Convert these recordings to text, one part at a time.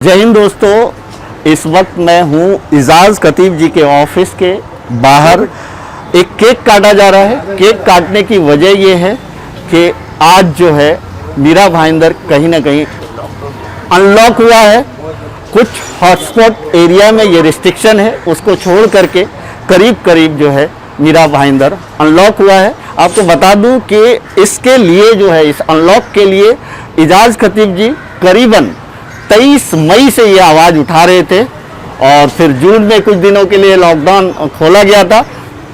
जय हिंद दोस्तों, इस वक्त मैं हूँ इजाज खतीब जी के ऑफिस के बाहर। एक केक काटा जा रहा है। केक काटने की वजह ये है कि आज जो है मीरा भाईंदर कहीं ना कहीं अनलॉक हुआ है। कुछ हॉटस्पॉट एरिया में ये रिस्ट्रिक्शन है, उसको छोड़ करके करीब करीब जो है मीरा भाईंदर अनलॉक हुआ है। आपको बता दूं कि इसके लिए जो है, इस अनलॉक के लिए इजाज खतीब जी करीबन 23 मई से ये आवाज़ उठा रहे थे और फिर जून में कुछ दिनों के लिए लॉकडाउन खोला गया था।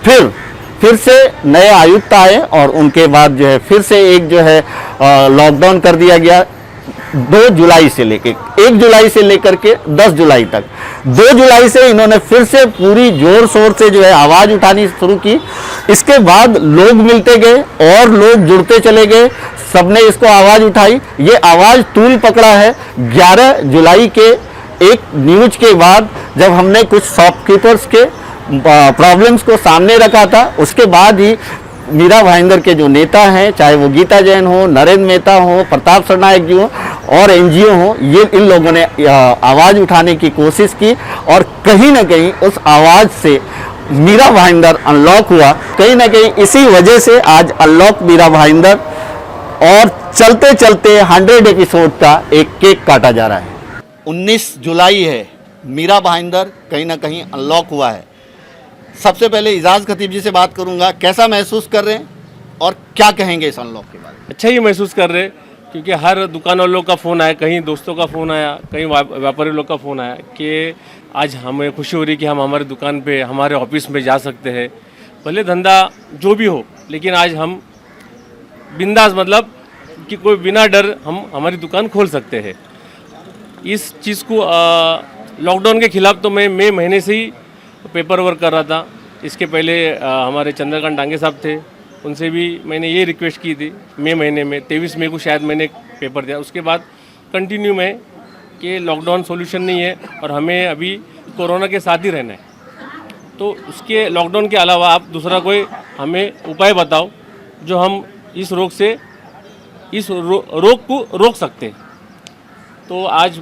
फिर से नए आयुक्त आए और उनके बाद जो है फिर से एक जो है लॉकडाउन कर दिया गया 2 जुलाई से लेकर 1 जुलाई से लेकर के 10 जुलाई तक। 2 जुलाई से इन्होंने फिर से पूरी जोर शोर से जो है आवाज़ उठानी शुरू की। इसके बाद लोग मिलते गए और लोग जुड़ते चले गए, सबने इसको आवाज़ उठाई। ये आवाज़ तूल पकड़ा है 11 जुलाई के एक न्यूज के बाद, जब हमने कुछ शॉपकीपर्स के प्रॉब्लम्स को सामने रखा था। उसके बाद ही मीरा भाईंदर के जो नेता हैं, चाहे वो गीता जैन हो, नरेंद्र मेहता हो, प्रताप सरनायक जी हो और एनजीओ हो, ये इन लोगों ने आवाज़ उठाने की कोशिश की और कहीं ना कहीं उस आवाज़ से मीरा भाईंदर अनलॉक हुआ। कहीं ना कहीं इसी वजह से आज अनलॉक मीरा भाईंदर और चलते चलते 100 एपिसोड का एक केक काटा जा रहा है। 19 जुलाई है, मीरा भाईंदर कहीं ना कहीं अनलॉक हुआ है। सबसे पहले इजाज खतीब जी से बात करूंगा, कैसा महसूस कर रहे हैं और क्या कहेंगे इस अनलॉक के बारे में? अच्छा ही महसूस कर रहे, क्योंकि हर दुकान वालों का फ़ोन आया, कहीं दोस्तों का फ़ोन आया, कहीं व्यापारी लोग का फ़ोन आया कि आज हमें खुशी हो रही कि हम हमारी दुकान पे, हमारे ऑफिस में जा सकते हैं। भले धंधा जो भी हो, लेकिन आज हम बिंदास, मतलब कि कोई बिना डर हम हमारी दुकान खोल सकते हैं। इस चीज़ को लॉकडाउन के खिलाफ तो मैं मई महीने से ही पेपर वर्क कर रहा था। इसके पहले हमारे चंद्रकांत डांगे साहब थे, उनसे भी मैंने ये रिक्वेस्ट की थी मई महीने में, 23 मई को शायद मैंने एक पेपर दिया। उसके बाद कंटिन्यू में कि लॉकडाउन सॉल्यूशन नहीं है और हमें अभी कोरोना के साथ ही रहना है। तो उसके लॉकडाउन के अलावा आप दूसरा कोई हमें उपाय बताओ जो हम इस रोग से, इस रोग को रोक सकते हैं। तो आज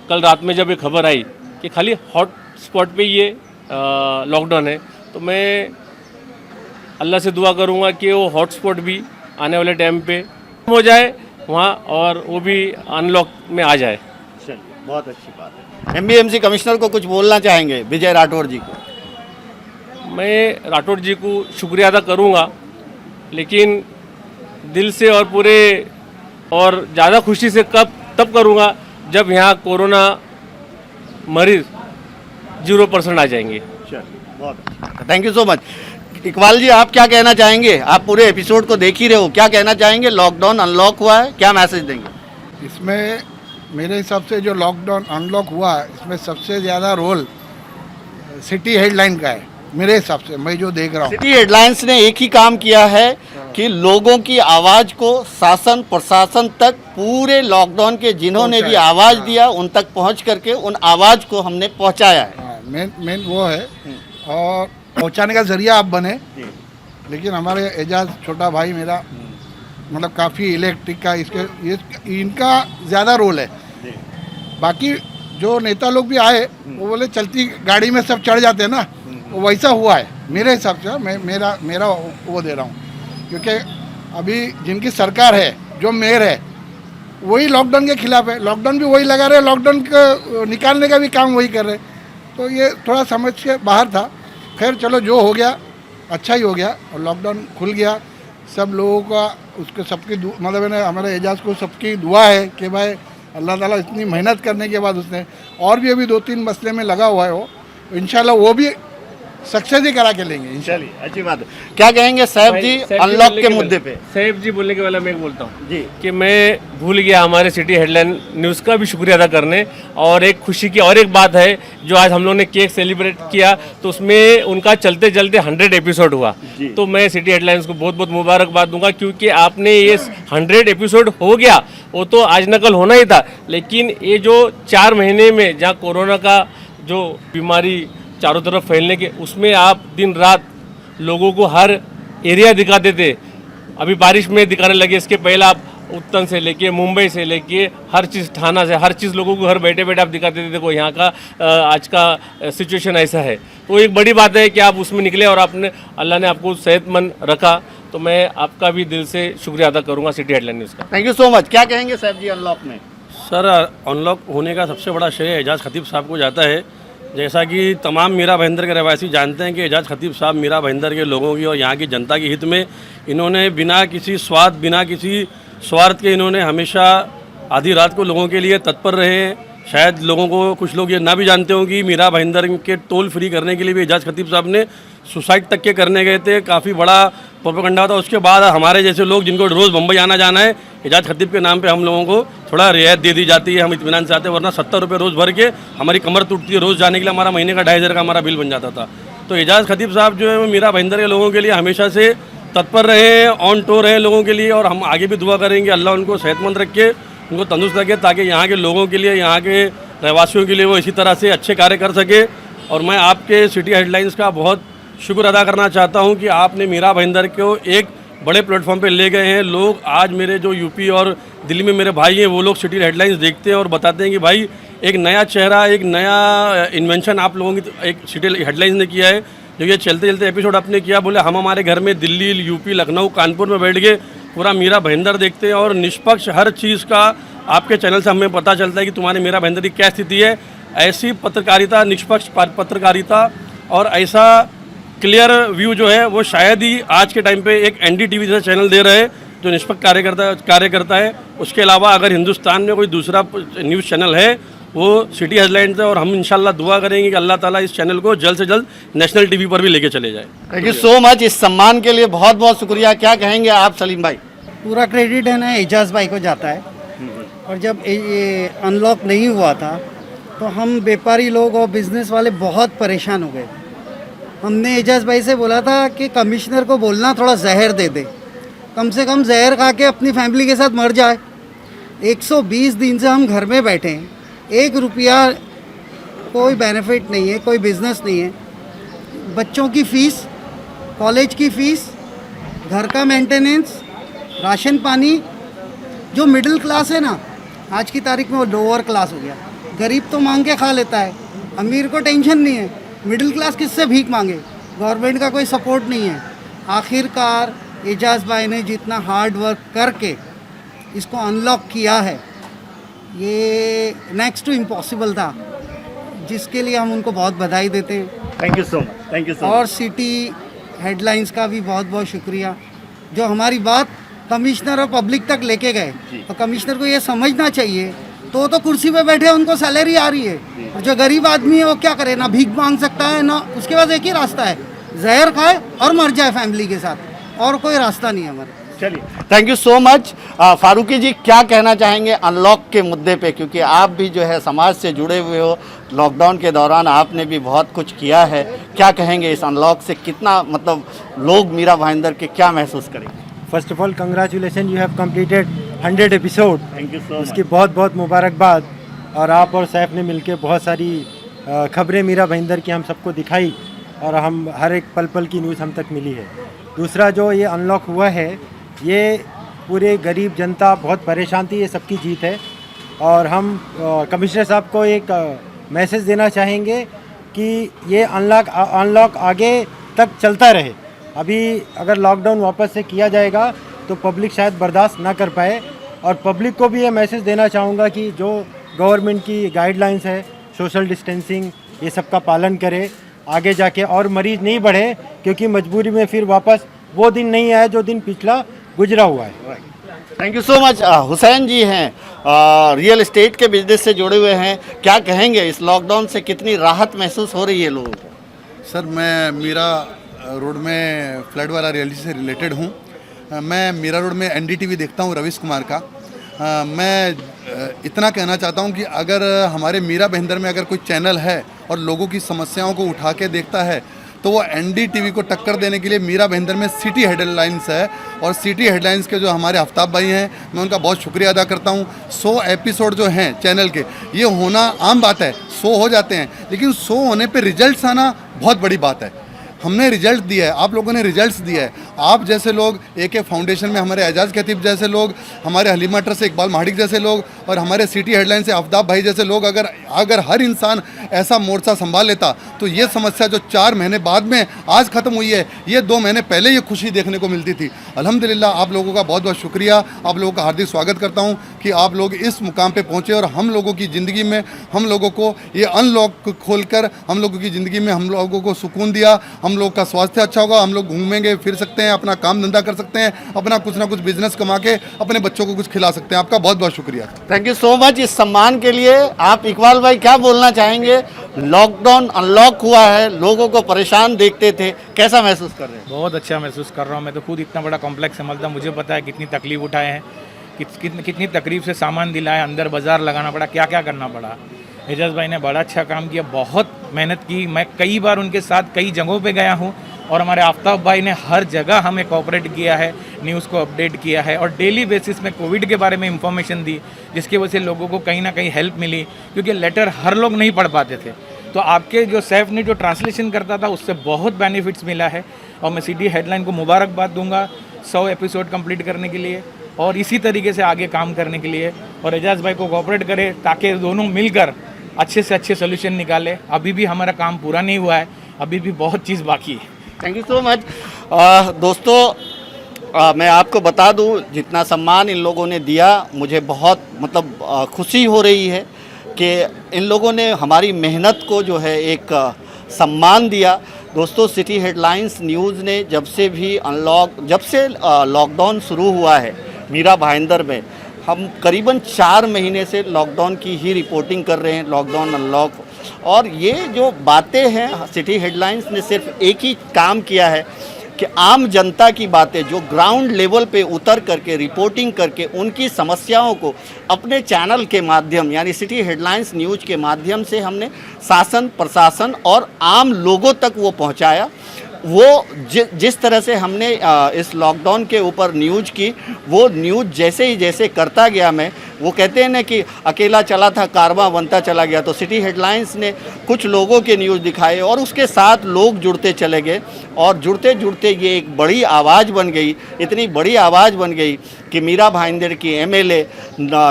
कल रात में जब ये खबर आई कि खाली हॉट स्पॉट पे ये लॉकडाउन है, तो मैं अल्लाह से दुआ करूंगा कि वो हॉट स्पॉट भी आने वाले टाइम पे हो जाए वहाँ और वो भी अनलॉक में आ जाए। चलिए, बहुत अच्छी बात है। एमबीएमसी कमिश्नर को कुछ बोलना चाहेंगे विजय राठौर जी को? मैं राठौर जी को शुक्रिया अदा करूँगा, लेकिन दिल से और पूरे और ज़्यादा खुशी से तब करूँगा जब यहाँ कोरोना मरीज 0% आ जाएंगे। Thank you so much. Iqbal ji, आप क्या कहना चाहेंगे? आप पूरे एपिसोड को देख ही रहे हो, क्या कहना चाहेंगे? लॉकडाउन अनलॉक हुआ है, क्या मैसेज देंगे? इसमें मेरे हिसाब से जो लॉकडाउन अनलॉक हुआ है, इसमें सबसे ज़्यादा रोल सिटी हेडलाइन का है मेरे हिसाब से, मैं जो देख रहा हूँ। सिटी हेडलाइंस ने एक ही काम किया है कि लोगों की आवाज़ को शासन प्रशासन तक, पूरे लॉकडाउन के जिन्होंने भी आवाज़ दिया उन तक पहुँच करके उन आवाज़ को हमने पहुँचाया है। मेन वो है और पहुँचाने का जरिया आप बने। लेकिन हमारे एजाज छोटा भाई मेरा, मतलब काफ़ी इलेक्ट्रिक का इनका ज़्यादा रोल है। बाकी जो नेता लोग भी आए वो बोले चलती गाड़ी में सब चढ़ जाते हैं ना, वो वैसा हुआ है मेरे हिसाब से। मेरा वो दे रहा हूँ, क्योंकि अभी जिनकी सरकार है, जो मेयर है, वही लॉकडाउन के खिलाफ है। लॉकडाउन भी वही लगा रहे, लॉकडाउन को निकालने का भी काम वही कर रहे। तो ये थोड़ा समझ के बाहर था। खैर चलो, जो हो गया अच्छा ही हो गया और लॉकडाउन खुल गया। सब लोगों का उसके सबकी मतलब हमारे एजाज को सबकी दुआ है कि भाई अल्लाह ताला इतनी मेहनत करने के बाद उसने और भी अभी 2-3 मसले में लगा हुआ है वो, इंशाल्लाह वो भी सक्सेस ही करा के लेंगे। चलिए, अच्छी बात है। क्या कहेंगे साहब जी अनलॉक के मुद्दे पे? साहब जी बोलने के वाला मैं बोलता हूँ जी कि मैं भूल गया हमारे सिटी हेडलाइन न्यूज़ का भी शुक्रिया अदा करने। और एक खुशी की और एक बात है, जो आज हम लोग ने केक सेलिब्रेट किया, तो उसमें उनका चलते चलते 100 एपिसोड हुआ। तो मैं सिटी हेडलाइंस को बहुत बहुत मुबारकबाद दूंगा, क्योंकि आपने ये 100 एपिसोड हो गया, वो तो आज नकल होना ही था। लेकिन ये जो 4 महीने में जहाँ कोरोना का जो बीमारी चारों तरफ फैलने के, उसमें आप दिन रात लोगों को हर एरिया दिखाते थे। अभी बारिश में दिखाने लगे, इसके पहले आप उत्तन से लेके मुंबई से लेके हर चीज़, थाना से हर चीज़ लोगों को घर बैठे बैठे आप दिखाते थे, देखो यहाँ का आज का सिचुएशन ऐसा है। तो एक बड़ी बात है कि आप उसमें निकले और आपने, अल्लाह ने आपको सेहतमंद रखा, तो मैं आपका भी दिल से शुक्रिया अदा करूँगा सिटी हेडलाइन न्यूज़ का। Thank you so much. क्या कहेंगे साहब जी अनलॉक में? सर, अनलॉक होने का सबसे बड़ा श्रेय एजाज खतीब साहब को जाता है। जैसा कि तमाम मीरा भाईंदर के रहवासी जानते हैं कि एजाज खतीब साहब मीरा भाईंदर के लोगों की और यहाँ की जनता के हित में इन्होंने बिना किसी स्वार्थ, बिना किसी स्वार्थ के इन्होंने हमेशा आधी रात को लोगों के लिए तत्पर रहे हैं। शायद लोगों को, कुछ लोग ये ना भी जानते हों कि मीरा भाईंदर के टोल फ्री करने के लिए भी एजाज खतीब साहब ने सुसाइड तक के करने गए थे। काफ़ी बड़ा प्रोपेगेंडा था। उसके बाद हमारे जैसे लोग जिनको रोज़ मुंबई आना जाना है, एजाज खतीब के नाम पे हम लोगों को थोड़ा रियायत दे दी जाती है, हम इत्मीनान से आते हैं, वरना 70 रुपये रोज़ भर के हमारी कमर टूटती है। रोज़ जाने के लिए हमारा महीने का 2500 का हमारा बिल बन जाता था। तो एजाज खतीब साहब जो है वो मीरा भाईंदर के लोगों के लिए हमेशा से तत्पर रहे हैं, ऑन टूर रहे लोगों के लिए, और हम आगे भी दुआ करेंगे अल्लाह उनको सेहतमंद रखे, उनको तंदुरुस्त रखे, ताकि यहाँ के लोगों के लिए, यहाँ के रहवासियों के लिए वो इसी तरह से अच्छे कार्य कर सके। और मैं आपके सिटी हेडलाइंस का बहुत शुक्र अदा करना चाहता हूँ कि आपने मीरा भाईंदर को एक बड़े प्लेटफॉर्म पे ले गए हैं। लोग आज मेरे जो यूपी और दिल्ली में मेरे भाई हैं, वो लोग सिटी हेडलाइंस देखते हैं और बताते हैं कि भाई एक नया चेहरा, एक नया इन्वेंशन आप लोगों की एक सिटी हेडलाइंस ने किया है। जो ये चलते चलते एपिसोड आपने किया, बोले हम हमारे घर में दिल्ली, यूपी, लखनऊ, कानपुर में बैठ के पूरा मीरा भाईंदर देखते हैं और निष्पक्ष हर चीज़ का आपके चैनल से हमें पता चलता है कि तुम्हारे मीरा भाईंदर की क्या स्थिति है। ऐसी पत्रकारिता, निष्पक्ष पत्रकारिता और ऐसा क्लियर व्यू जो है वो शायद ही आज के टाइम पे एक एनडीटीवी जैसा चैनल दे रहे हैं जो निष्पक्ष कार्य करता है। उसके अलावा अगर हिंदुस्तान में कोई दूसरा न्यूज़ चैनल है वो सिटी हेडलाइंस है, और हम इंशाल्लाह दुआ करेंगे कि अल्लाह ताला इस चैनल को जल्द से जल्द नेशनल टीवी पर भी लेके चले जाए। Thank you so much. इस सम्मान के लिए बहुत बहुत शुक्रिया। क्या कहेंगे आप सलीम भाई? पूरा क्रेडिट है ना एजाज भाई को जाता है। और जब ये अनलॉक नहीं हुआ था तो हम व्यापारी लोग और बिजनेस वाले बहुत परेशान हो गए। हमने एजाज भाई से बोला था कि कमिश्नर को बोलना थोड़ा जहर दे दे, कम से कम जहर खा के अपनी फैमिली के साथ मर जाए। 120 दिन से हम घर में बैठे हैं, 1 रुपया कोई बेनिफिट नहीं है, कोई बिजनेस नहीं है। बच्चों की फ़ीस, कॉलेज की फ़ीस, घर का मेंटेनेंस, राशन पानी। जो मिडिल क्लास है ना, आज की तारीख में वो लोअर क्लास हो गया। गरीब तो मांग के खा लेता है, अमीर को टेंशन नहीं है। मिडिल क्लास किससे भीख मांगे? गवर्नमेंट का कोई सपोर्ट नहीं है। आखिरकार एजाज भाई ने जितना हार्ड वर्क करके इसको अनलॉक किया है, ये नेक्स्ट टू इम्पॉसिबल था, जिसके लिए हम उनको बहुत बधाई देते हैं। Thank you so much. Thank you so much. और सिटी हेडलाइंस का भी बहुत बहुत शुक्रिया, जो हमारी बात कमिश्नर और पब्लिक तक लेके गए। और कमिश्नर को ये समझना चाहिए, तो कुर्सी पे बैठे उनको सैलरी आ रही है, और जो गरीब आदमी है वो क्या करे? ना भीख मांग सकता है, ना उसके पास एक ही रास्ता है, जहर खाए और मर जाए फैमिली के साथ, और कोई रास्ता नहीं है हमारे। चलिए, thank you so much. Farooqui ji, क्या कहना चाहेंगे अनलॉक के मुद्दे पे? क्योंकि आप भी जो है समाज से जुड़े हुए हो, लॉकडाउन के दौरान आपने भी बहुत कुछ किया है। क्या कहेंगे इस अनलॉक से? कितना मतलब लोग मीरा भाईंदर के क्या महसूस करेंगे? First of all congratulation, you have completed 100 episode. Thank you so much. उसकी बहुत बहुत मुबारकबाद। और आप और सैफ ने मिलके बहुत सारी खबरें मीरा भाईंदर की हम सबको दिखाई, और हम हर एक पल पल की न्यूज़ हम तक मिली है। दूसरा, जो ये अनलॉक हुआ है, ये पूरे गरीब जनता बहुत परेशान थी, ये सबकी जीत है। और हम कमिश्नर साहब को एक मैसेज देना चाहेंगे कि ये अनलॉक आगे तक चलता रहे। अभी अगर लॉकडाउन वापस से किया जाएगा तो पब्लिक शायद बर्दाश्त ना कर पाए। और पब्लिक को भी ये मैसेज देना चाहूँगा कि जो गवर्नमेंट की गाइडलाइंस है, सोशल डिस्टेंसिंग, ये सब का पालन करे, आगे जाके और मरीज़ नहीं बढ़े, क्योंकि मजबूरी में फिर वापस वो दिन नहीं आया जो दिन पिछला गुजरा हुआ है। Thank you so much. Hussain ji हैं, रियल एस्टेट के बिजनेस से जुड़े हुए हैं। क्या कहेंगे इस लॉकडाउन से कितनी राहत महसूस हो रही है लोगों को? सर, मैं मीरा रोड में फ्लड वाला रियलिटी से रिलेटेड हूँ। मैं मीरा रोड में एनडीटीवी देखता हूँ रवीश कुमार का। मैं इतना कहना चाहता हूँ कि अगर हमारे मीरा भाईंदर में अगर कोई चैनल है और लोगों की समस्याओं को उठा के देखता है, तो वो एनडीटीवी को टक्कर देने के लिए मीरा भाईंदर में सिटी हेडलाइंस है। और सिटी हेडलाइंस के जो हमारे आफ्ताब भाई हैं, मैं उनका बहुत शुक्रिया अदा करता हूँ। 100 एपिसोड जो हैं चैनल के, ये होना आम बात है, 100 हो जाते हैं, लेकिन 100 होने पे रिजल्ट्स आना बहुत बड़ी बात है। हमने रिजल्ट दिया है, आप लोगों ने रिजल्ट्स दिया है। आप जैसे लोग AK फाउंडेशन में, हमारे एजाज खतीब जैसे लोग, हमारे हलीमा ट्रस्ट से इकबाल माहिक जैसे लोग, और हमारे सिटी हेडलाइन से आफ्ताब भाई जैसे लोग, अगर हर इंसान ऐसा मोर्चा संभाल लेता तो ये समस्या जो 4 महीने बाद में आज ख़त्म हुई है, ये 2 महीने पहले ये खुशी देखने को मिलती थी। अल्हम्दुलिल्लाह आप लोगों का बहुत बहुत शुक्रिया, आप लोगों का हार्दिक स्वागत करता हूँ कि आप लोग इस मुकाम पे पहुँचे और हम लोगों की ज़िंदगी में, हम लोगों को ये अनलॉक खोलकर हम लोगों की ज़िंदगी में हम लोगों को सुकून दिया। हम लोग का स्वास्थ्य अच्छा होगा, हम लोग घूमेंगे फिर सकते हैं, अपना काम धंधा कर सकते हैं, अपना कुछ ना कुछ बिजनेस कमा के अपने बच्चों को कुछ खिला सकते हैं। आपका बहुत बहुत शुक्रिया। थैंक यू सो मच इस सम्मान के लिए। आप इकबाल भाई क्या बोलना चाहेंगे? लॉकडाउन अनलॉक हुआ है, लोगों को परेशान देखते थे, कैसा महसूस कर रहे हैं? बहुत अच्छा महसूस कर रहा हूँ। मैं तो खुद इतना बड़ा कॉम्प्लेक्स संभालता, मुझे पता है कितनी तकलीफ उठाए हैं, कितनी तकलीफ से सामान दिलाया, अंदर बाजार लगाना पड़ा, क्या क्या करना पड़ा। एजाज भाई ने बड़ा अच्छा काम किया, बहुत मेहनत की। मैं कई बार उनके साथ कई जगहों पे गया हूँ और हमारे आफ्ताब भाई ने हर जगह हमें कोऑपरेट किया है, न्यूज़ को अपडेट किया है और डेली बेसिस में कोविड के बारे में इंफॉर्मेशन दी, जिसकी वजह से लोगों को कहीं ना कहीं हेल्प मिली, क्योंकि लेटर हर लोग नहीं पढ़ पाते थे। तो आपके जो सैफ ने जो ट्रांसलेशन करता था उससे बहुत बेनिफिट्स मिला है और मैं सिटी हेडलाइन को मुबारकबाद दूंगा 100 एपिसोड कंप्लीट करने के लिए और इसी तरीके से आगे काम करने के लिए, और एजाज भाई को कोऑपरेट करे ताकि दोनों मिलकर अच्छे से अच्छे सोल्यूशन निकाले। अभी भी हमारा काम पूरा नहीं हुआ है, अभी भी बहुत चीज़ बाकी है। Thank you so much. दोस्तों मैं आपको बता दूं, जितना सम्मान इन लोगों ने दिया मुझे बहुत खुशी हो रही है कि इन लोगों ने हमारी मेहनत को जो है एक सम्मान दिया। दोस्तों सिटी हेडलाइंस न्यूज़ ने जब से लॉकडाउन शुरू हुआ है मीरा भाईंदर में, हम करीबन 4 महीने से लॉकडाउन की ही रिपोर्टिंग कर रहे हैं, लॉकडाउन अनलॉक। और ये जो बातें हैं, सिटी हेडलाइंस ने सिर्फ एक ही काम किया है कि आम जनता की बातें जो ग्राउंड लेवल पे उतर करके रिपोर्टिंग करके उनकी समस्याओं को अपने चैनल के माध्यम यानी सिटी हेडलाइंस न्यूज़ के माध्यम से हमने शासन, प्रशासन और आम लोगों तक वो पहुंचाया। वो जिस तरह से हमने इस लॉकडाउन के ऊपर न्यूज़ की, वो न्यूज़ जैसे करता गया मैं, वो कहते हैं ना कि अकेला चला था कारवां बनता चला गया, तो सिटी हेडलाइंस ने कुछ लोगों के न्यूज़ दिखाए और उसके साथ लोग जुड़ते चले गए और जुड़ते जुड़ते ये एक बड़ी आवाज़ बन गई, इतनी बड़ी आवाज़ बन गई कि मीरा भाईंदर की MLA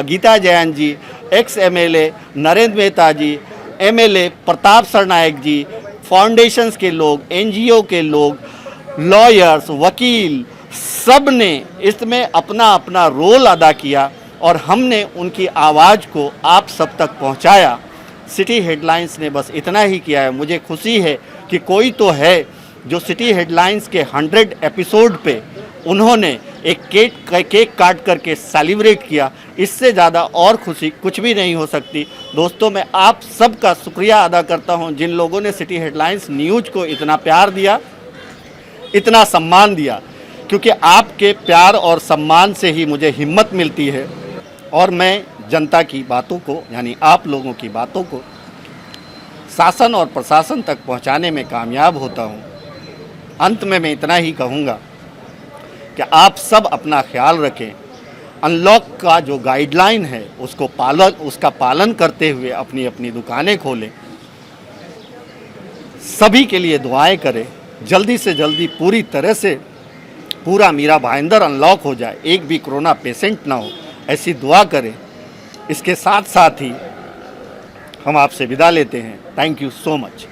Geeta Jain ji, x MLA Narendra Mehta जी, MLA प्रताप सरनायक जी, फाउंडेशंस के लोग, NGO के लोग, लॉयर्स, वकील, सब ने इसमें अपना अपना रोल अदा किया और हमने उनकी आवाज़ को आप सब तक पहुंचाया। सिटी हेडलाइंस ने बस इतना ही किया है। मुझे खुशी है कि कोई तो है जो सिटी हेडलाइंस के 100 एपिसोड पे उन्होंने एक केक काट करके सेलिब्रेट किया। इससे ज़्यादा और खुशी कुछ भी नहीं हो सकती। दोस्तों मैं आप सबका शुक्रिया अदा करता हूं जिन लोगों ने सिटी हेडलाइंस न्यूज़ को इतना प्यार दिया, इतना सम्मान दिया, क्योंकि आपके प्यार और सम्मान से ही मुझे हिम्मत मिलती है और मैं जनता की बातों को यानी आप लोगों की बातों को शासन और प्रशासन तक पहुंचाने में कामयाब होता हूं। अंत में मैं इतना ही कहूँगा कि आप सब अपना ख्याल रखें, अनलॉक का जो गाइडलाइन है उसका पालन करते हुए अपनी अपनी दुकानें खोलें, सभी के लिए दुआएं करें, जल्दी से जल्दी पूरी तरह से पूरा मीरा भाईंदर अनलॉक हो जाए, एक भी कोरोना पेशेंट ना हो, ऐसी दुआ करें। इसके साथ साथ ही हम आपसे विदा लेते हैं। Thank you so much.